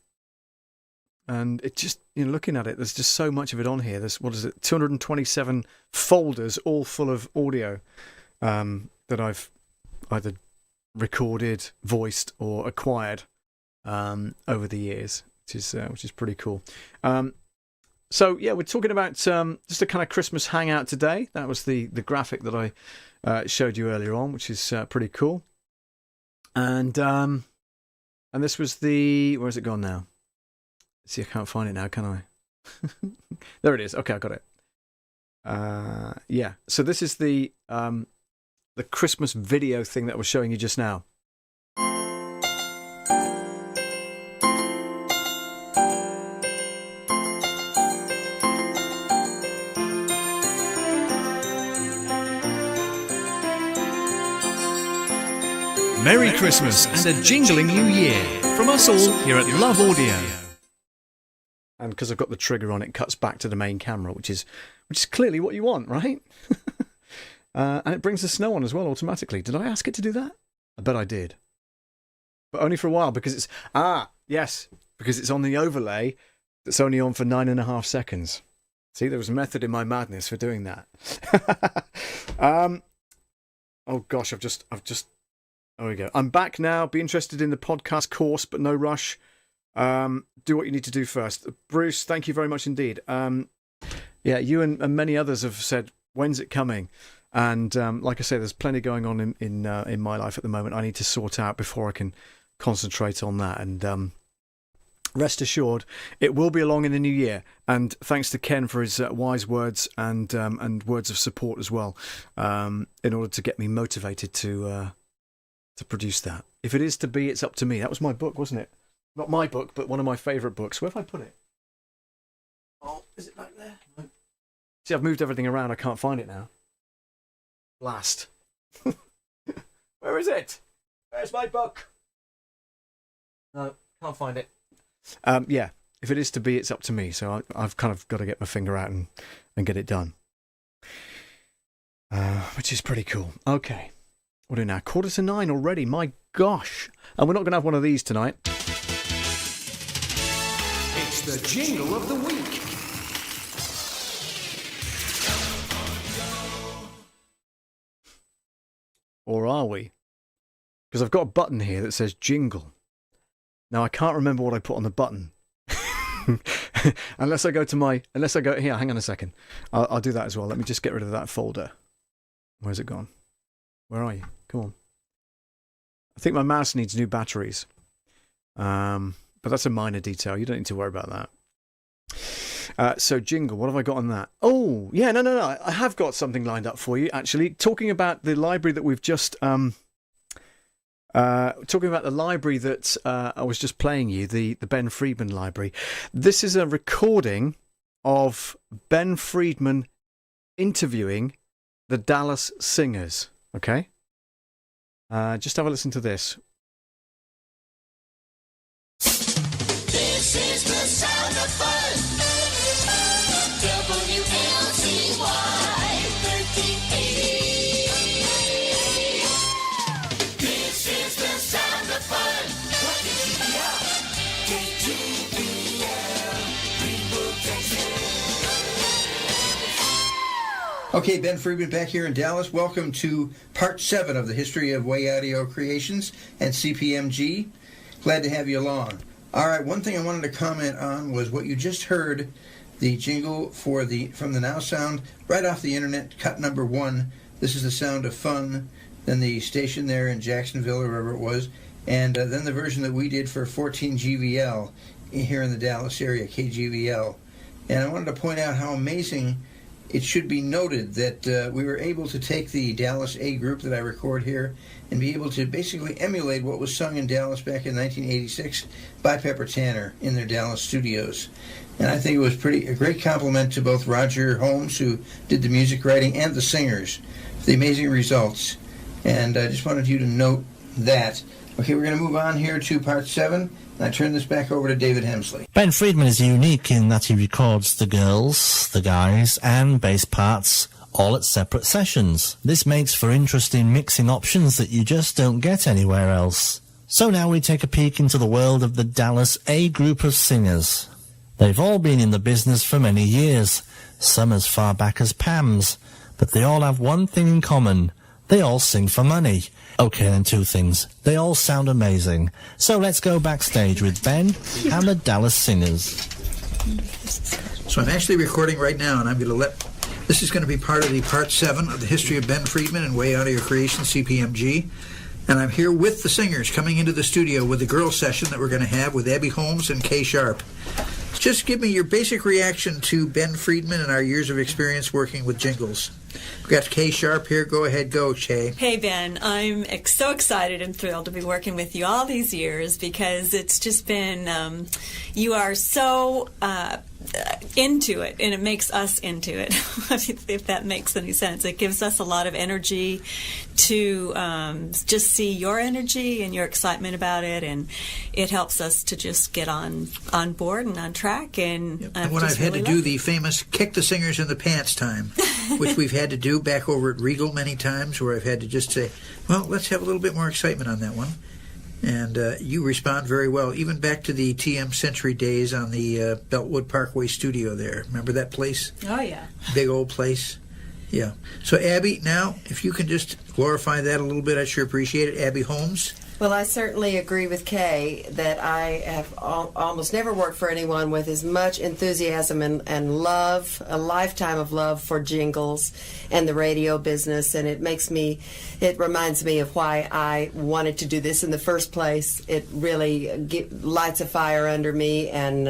And it just, looking at it, there's just so much of it on here. There's, 227 folders, all full of audio that I've either recorded, voiced, or acquired over the years, which is pretty cool. So yeah, we're talking about just a kind of Christmas hangout today. That was the graphic that I showed you earlier on, which is pretty cool. And this was where's it gone now? See, I can't find it now, can I? There it is. Okay, I got it. Yeah. So this is the Christmas video thing that I was showing you just now. Merry Christmas and a jingling New Year from us all here at Love Audio. And because I've got the trigger on, it cuts back to the main camera, which is clearly what you want, right? And it brings the snow on as well automatically. Did I ask it to do that? I bet I did. But only for a while, because it's... yes, because it's on the overlay that's only on for 9.5 seconds. See, there was a method in my madness for doing that. Oh gosh, I've just... There we go. I'm back now. Be interested in the podcast course, but no rush. Do what you need to do first. Bruce, thank you very much indeed. Yeah, you and many others have said, when's it coming? And like I say, there's plenty going on in my life at the moment I need to sort out before I can concentrate on that. And rest assured, it will be along in the new year. And thanks to Ken for his wise words and words of support as well, in order to get me motivated to produce that. If it is to be, it's up to me. That was my book, wasn't it? Not my book, but one of my favourite books. Where have I put it? Oh, is it back there? No. See, I've moved everything around. I can't find it now. Blast. Where is it? Where's my book? No, can't find it. Yeah, if it is to be, it's up to me. So I've kind of got to get my finger out and get it done. Which is pretty cool. Okay. What are we now? 9:15 already. My gosh. And we're not going to have one of these tonight. It's the jingle of the week. Or are we? Because I've got a button here that says jingle. Now I can't remember what I put on the button. Unless I go here, hang on a second. I'll do that as well. Let me just get rid of that folder. Where's it gone? Where are you? Come on. I think my mouse needs new batteries. But that's a minor detail. You don't need to worry about that. So jingle, what have I got on that? Oh, yeah, no. I have got something lined up for you, actually. Talking about the library that we've just... talking about the library that I was just playing you, the Ben Friedman library. This is a recording of Ben Friedman interviewing the Dallas Singers. Okay? Just have a listen to this. This is the sound of fun. WLCY 1380. This is the sound of fun. What did you yell? KGBL, Greenwood, Texas. Okay, Ben Friedman back here in Dallas. Welcome to part 7 of the history of Way Audio Creations and CPMG. Glad to have you along. All right, one thing I wanted to comment on was what you just heard, the jingle from the Now Sound, right off the internet, cut number 1. This is the sound of fun. Then the station there in Jacksonville, or wherever it was, and then the version that we did for 14 GVL here in the Dallas area, KGVL. And I wanted to point out how amazing it should be noted that we were able to take the Dallas A group that I record here and be able to basically emulate what was sung in Dallas back in 1986 by Pepper Tanner in their Dallas studios. And I think it was a great compliment to both Roger Holmes, who did the music writing, and the singers for the amazing results. And I just wanted you to note that. Okay, we're going to move on here to part 7, and I turn this back over to David Hemsley. Ben Friedman is unique in that he records the girls, the guys, and bass parts all at separate sessions. This makes for interesting mixing options that you just don't get anywhere else. So now we take a peek into the world of the Dallas A group of singers. They've all been in the business for many years, some as far back as Pam's, but they all have one thing in common. They all sing for money. Okay, then 2 things. They all sound amazing. So let's go backstage with Ben and the Dallas Singers. So I'm actually recording right now, and I'm going to let... This is going to be part of the part 7 of the history of Ben Friedman and Way Audio Creation, CPMG. And I'm here with the singers coming into the studio with the girls session that we're going to have with Abby Holmes and Kay Sharp. Just give me your basic reaction to Ben Friedman and our years of experience working with jingles. We've got Kay Sharp here. Go ahead, go, Kay. Hey, Ben. I'm so excited and thrilled to be working with you all these years because it's just been, you are so into it, and it makes us into it, if that makes any sense. It gives us a lot of energy to just see your energy and your excitement about it, and it helps us to just get on board and on track. And when I've had to do the famous kick the singers in the pants time, which we've had to do back over at Regal many times, where I've had to just say, well, let's have a little bit more excitement on that one. And you respond very well, even back to the TM Century days on the Beltwood Parkway studio there. Remember that place? Oh, yeah. Big old place. Yeah. So, Abby, now, if you can just glorify that a little bit, I'd sure appreciate it. Abby Holmes. Well, I certainly agree with Kay that I have almost never worked for anyone with as much enthusiasm and love, a lifetime of love for jingles and the radio business, and it reminds me of why I wanted to do this in the first place. It really lights a fire under me, and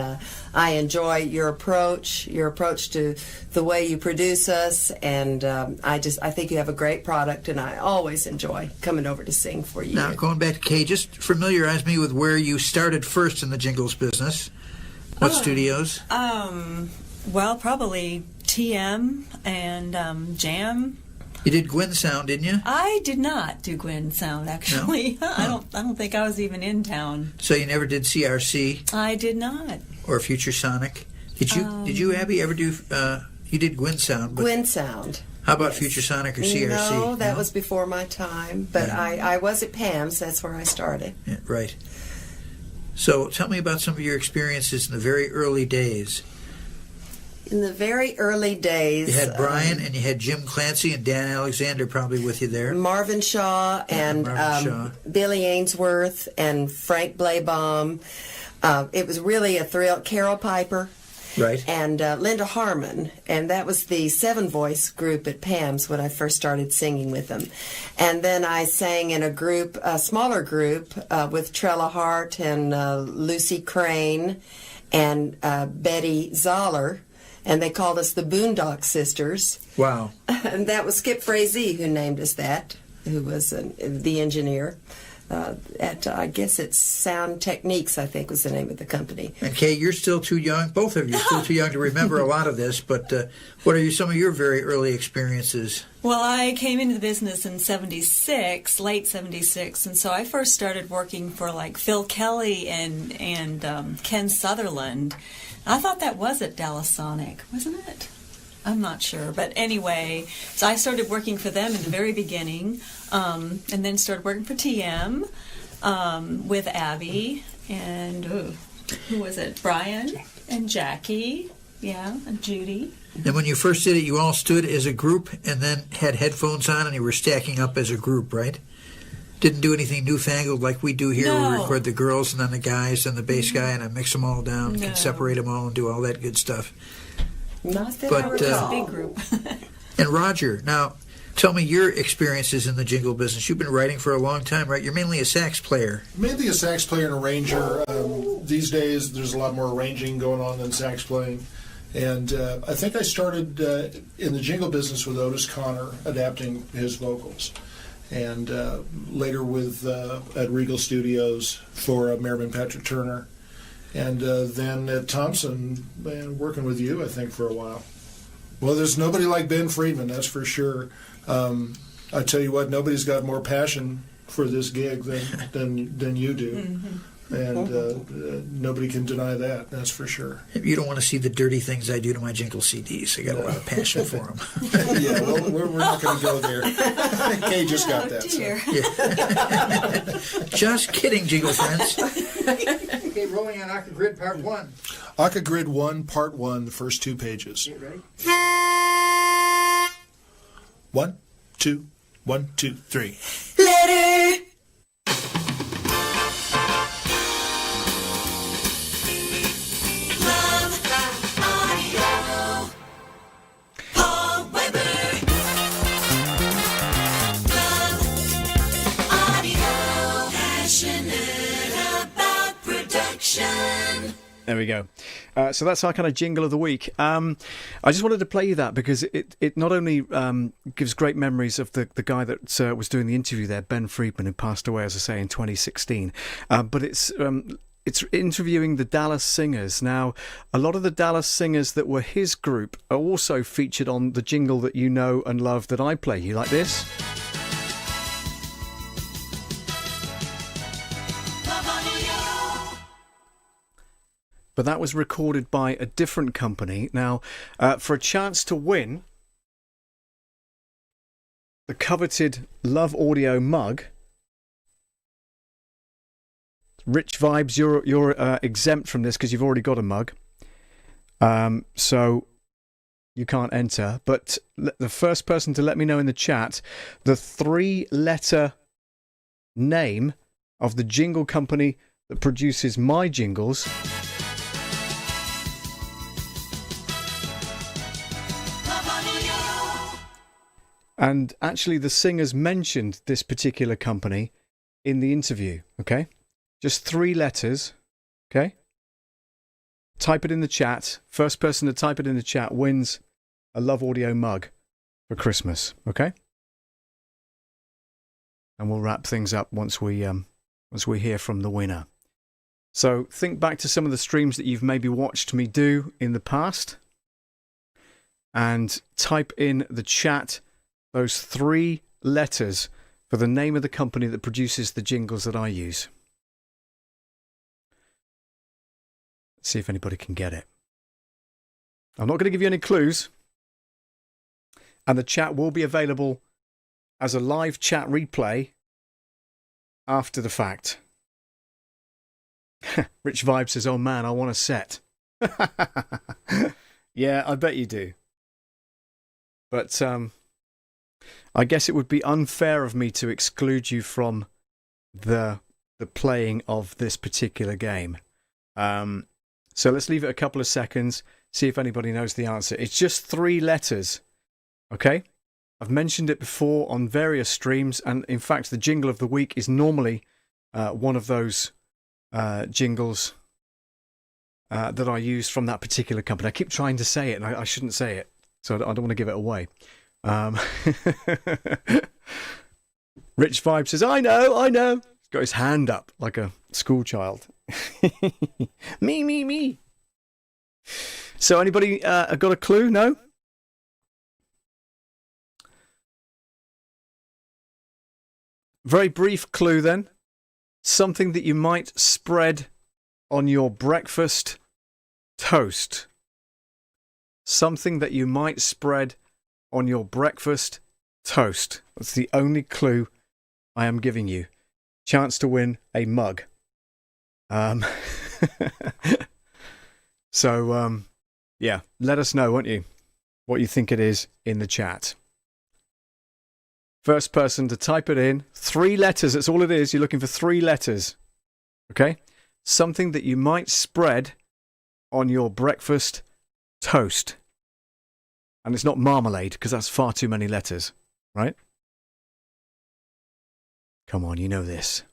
I enjoy your approach to the way you produce us, and I think you have a great product, and I always enjoy coming over to sing for you. Now, going back to Kay, just familiarize me with where you started first in the jingles business. What studios? Well, probably TM and Jam. You did Gwyn Sound, didn't you? I did not do Gwyn Sound, actually. No? I don't think I was even in town. So you never did CRC? I did not. Or Future Sonic? Did you, Abby, ever do? You did Gwyn Sound. Gwyn Sound. How about Future Sonic or CRC? No, that was before my time. But yeah. I was at Pam's. That's where I started. Yeah, right. So tell me about some of your experiences in the very early days. In the very early days... You had Brian and you had Jim Clancy and Dan Alexander probably with you there. Marvin Shaw and Billy Ainsworth and Frank Blaybaum. It was really a thrill. Carol Piper. Right. And Linda Harmon. And that was the 7-voice group at Pam's when I first started singing with them. And then I sang in a smaller group with Trella Hart and Lucy Crane and Betty Zoller. And they called us the Boondock Sisters. Wow. And that was Skip Frazee who named us that, who was the engineer. I guess it's Sound Techniques, I think, was the name of the company. And Kay, you're still too young. Both of you are still too young to remember a lot of this. But what are some of your very early experiences? Well, I came into the business in '76, late '76, and so I first started working for like Phil Kelly and Ken Sutherland. I thought that was at Dallas Sonic, wasn't it? I'm not sure. But anyway, so I started working for them in the very beginning, and then started working for TM with Abby and, who was it? Brian and Jackie, and Judy. And when you first did it, you all stood as a group and then had headphones on and you were stacking up as a group, right? Didn't do anything newfangled like we do here. No. We record the girls and then the guys and the bass guy, and I mix them all down, can separate them all and do all that good stuff. Not that But, I recall. Big group. And Roger, now tell me your experiences in the jingle business. You've been writing for a long time, right? You're mainly a sax player. Mainly a sax player and arranger. These days, there's a lot more arranging going on than sax playing. And I think I started in the jingle business with Otis Connor, adapting his vocals. And later with at Regal Studios for Merriman Patrick Turner. And then at Thompson, working with you, I think, for a while. Well, there's nobody like Ben Friedman, that's for sure. I tell you what, nobody's got more passion for this gig than you do. Mm-hmm. And nobody can deny that, that's for sure. You don't want to see the dirty things I do to my jingle CDs. I got a lot of passion for them. Yeah, well, we're not going to go there. Kay just got that. Dear. So. Yeah. Just kidding, jingle friends. Okay, rolling on Aka Grid Part 1. Aka Grid 1, Part 1, the first 2 pages. Get ready. 1, 2, 1, 2, 3. Letter. There we go. So that's our kind of jingle of the week. I just wanted to play you that because it not only gives great memories of the guy that was doing the interview there, Ben Friedman, who passed away, as I say, in 2016, but it's interviewing the Dallas Singers. Now, a lot of the Dallas Singers that were his group are also featured on the jingle that you know and love that I play. You like this? But that was recorded by a different company. Now, for a chance to win the coveted Love Audio mug, Rich Vibes, you're exempt from this because you've already got a mug. So you can't enter. But the first person to let me know in the chat the 3-letter name of the jingle company that produces my jingles. And actually, the singers mentioned this particular company in the interview, okay? Just 3 letters, okay? Type it in the chat. First person to type it in the chat wins a Love Audio mug for Christmas, okay? And we'll wrap things up once we hear from the winner. So think back to some of the streams that you've maybe watched me do in the past and type in the chat those 3 letters for the name of the company that produces the jingles that I use. Let's see if anybody can get it. I'm not going to give you any clues. And the chat will be available as a live chat replay after the fact. Rich Vibe says, oh man, I want a set. Yeah, I bet you do. But I guess it would be unfair of me to exclude you from the playing of this particular game. So let's leave it a couple of seconds, see if anybody knows the answer. It's just 3 letters, okay? I've mentioned it before on various streams, and in fact, the jingle of the week is normally one of those jingles that I use from that particular company. I keep trying to say it, and I shouldn't say it, so I don't want to give it away. Rich Vibe says, I know. He's got his hand up like a school child. Me. So anybody got a clue? No? Very brief clue then. Something that you might spread on your breakfast toast. Something that you might spread on your breakfast toast. That's the only clue I am giving you. Chance to win a mug. So, yeah, let us know, won't you, what you think it is in the chat. First person to type it in. 3 letters, that's all it is. You're looking for 3 letters. Okay? Something that you might spread on your breakfast toast. And it's not marmalade, because that's far too many letters, right? Come on, you know this.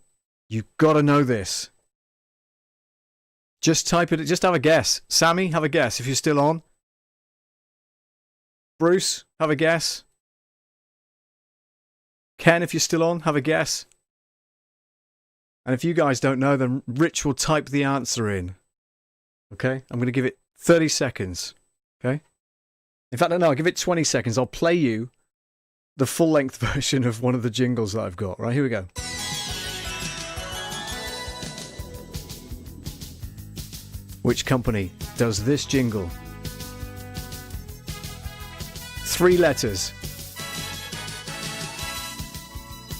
You've got to know this. Just type it, just have a guess. Sammy, have a guess if you're still on. Bruce, have a guess. Ken, if you're still on, have a guess. And if you guys don't know, then Rich will type the answer in. Okay? I'm going to give it 30 seconds. Okay? In fact, no, I'll give it 20 seconds. I'll play you the full-length version of one of the jingles that I've got. Right, here we go. Which company does this jingle? 3 letters.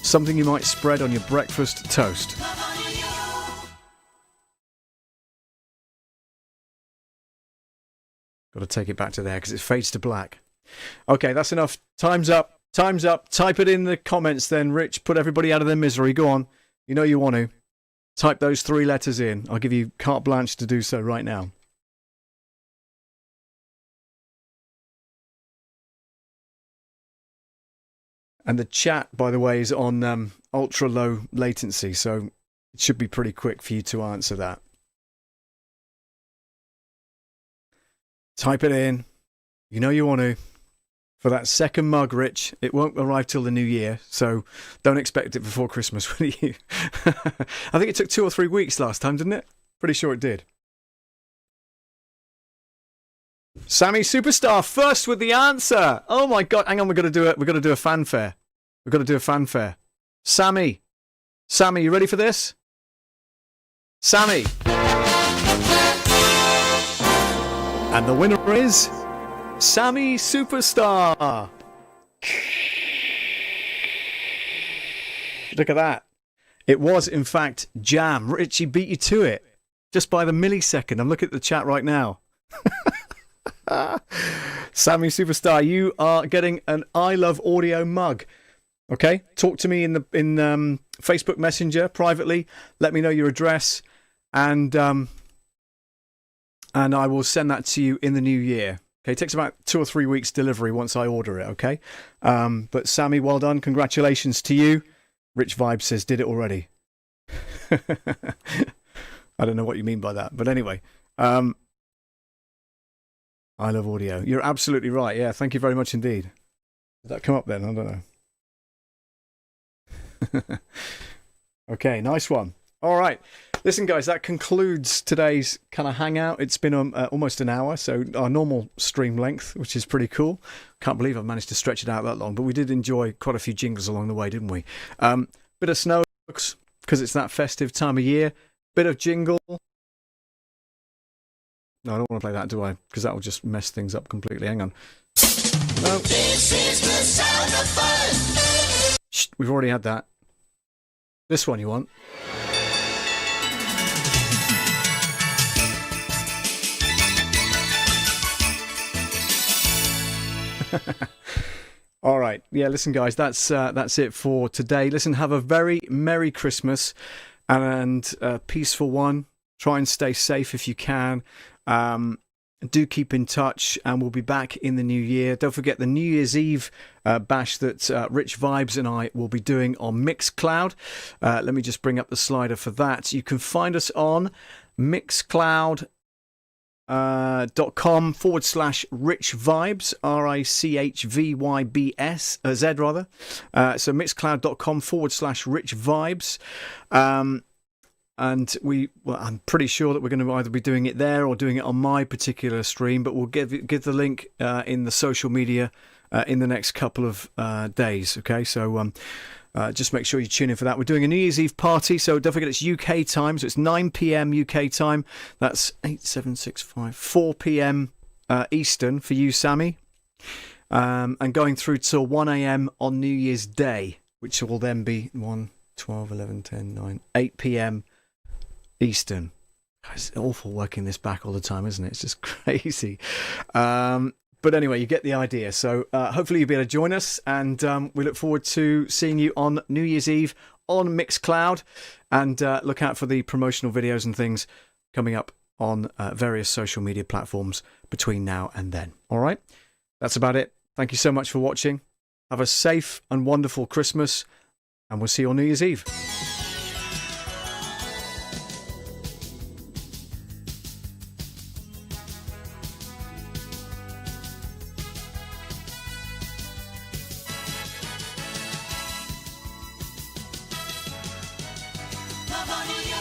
Something you might spread on your breakfast toast. Got to take it back to there because it fades to black. Okay, that's enough. Time's up. Time's up. Type it in the comments then, Rich. Put everybody out of their misery. Go on. You know you want to. Type those 3 letters in. I'll give you carte blanche to do so right now. And the chat, by the way, is on ultra low latency, so it should be pretty quick for you to answer that. Type it in. You know you want to. For that second mug, Rich, it won't arrive till the new year, so don't expect it before Christmas, will you? I think it took 2 or 3 weeks last time, didn't it? Pretty sure it did. Sammy Superstar first with the answer. Oh my God! Hang on, we've got to do it. We've got to do a fanfare. We've got to do a fanfare. Sammy, you ready for this? Sammy, and the winner is Sammy Superstar. Look at that. It was, in fact, Jam. Richie beat you to it just by the millisecond. I'm looking at the chat right now. Sammy Superstar, you are getting an I Love Audio mug. Okay, talk to me in Facebook Messenger privately. Let me know your address, and I will send that to you in the new year. Okay, it takes about 2 or 3 weeks delivery once I order it. Okay, but Sammy, well done, congratulations to you. Rich Vibe says did it already. I don't know what you mean by that, but anyway. I Love Audio. You're absolutely right. Yeah, thank you very much indeed. Did that come up then? I don't know. Okay, nice one. All right. Listen, guys, that concludes today's kind of hangout. It's been almost an hour, so our normal stream length, which is pretty cool. Can't believe I've managed to stretch it out that long, but we did enjoy quite a few jingles along the way, didn't we? Bit of snow, because it's that festive time of year. Bit of jingle. No, I don't want to play that, do I? Because that will just mess things up completely. Hang on. No. This is the sound of fun. Shh, we've already had that. This one you want? All right. Yeah, listen, guys, that's it for today. Listen, have a very Merry Christmas and a peaceful one. Try and stay safe if you can. Do keep in touch, and we'll be back in the new year. Don't forget the New Year's Eve bash that Rich Vibes and I will be doing on Mixcloud. Let me just bring up the slider for that. You can find us on Mixcloud.com /Rich Vibes, RICHVYBS, Z rather. So Mixcloud.com /Rich Vibes. And I'm pretty sure that we're going to either be doing it there or doing it on my particular stream, but we'll give the link in the social media in the next couple of days. Okay, so just make sure you tune in for that. We're doing a New Year's Eve party, so don't forget it's UK time, so it's 9 p.m. UK time. That's 4 p.m. Eastern for you, Sammy, and going through till 1 a.m. on New Year's Day, which will then be 1, 12, 11, 10, 9, 8 p.m. Eastern. It's awful working this back all the time, isn't it? It's just crazy. But anyway, you get the idea. So hopefully you'll be able to join us, and we look forward to seeing you on New Year's Eve on Mixcloud, and look out for the promotional videos and things coming up on various social media platforms between now and then. All right? That's about it. Thank you so much for watching. Have a safe and wonderful Christmas, and we'll see you on New Year's Eve. Love on you.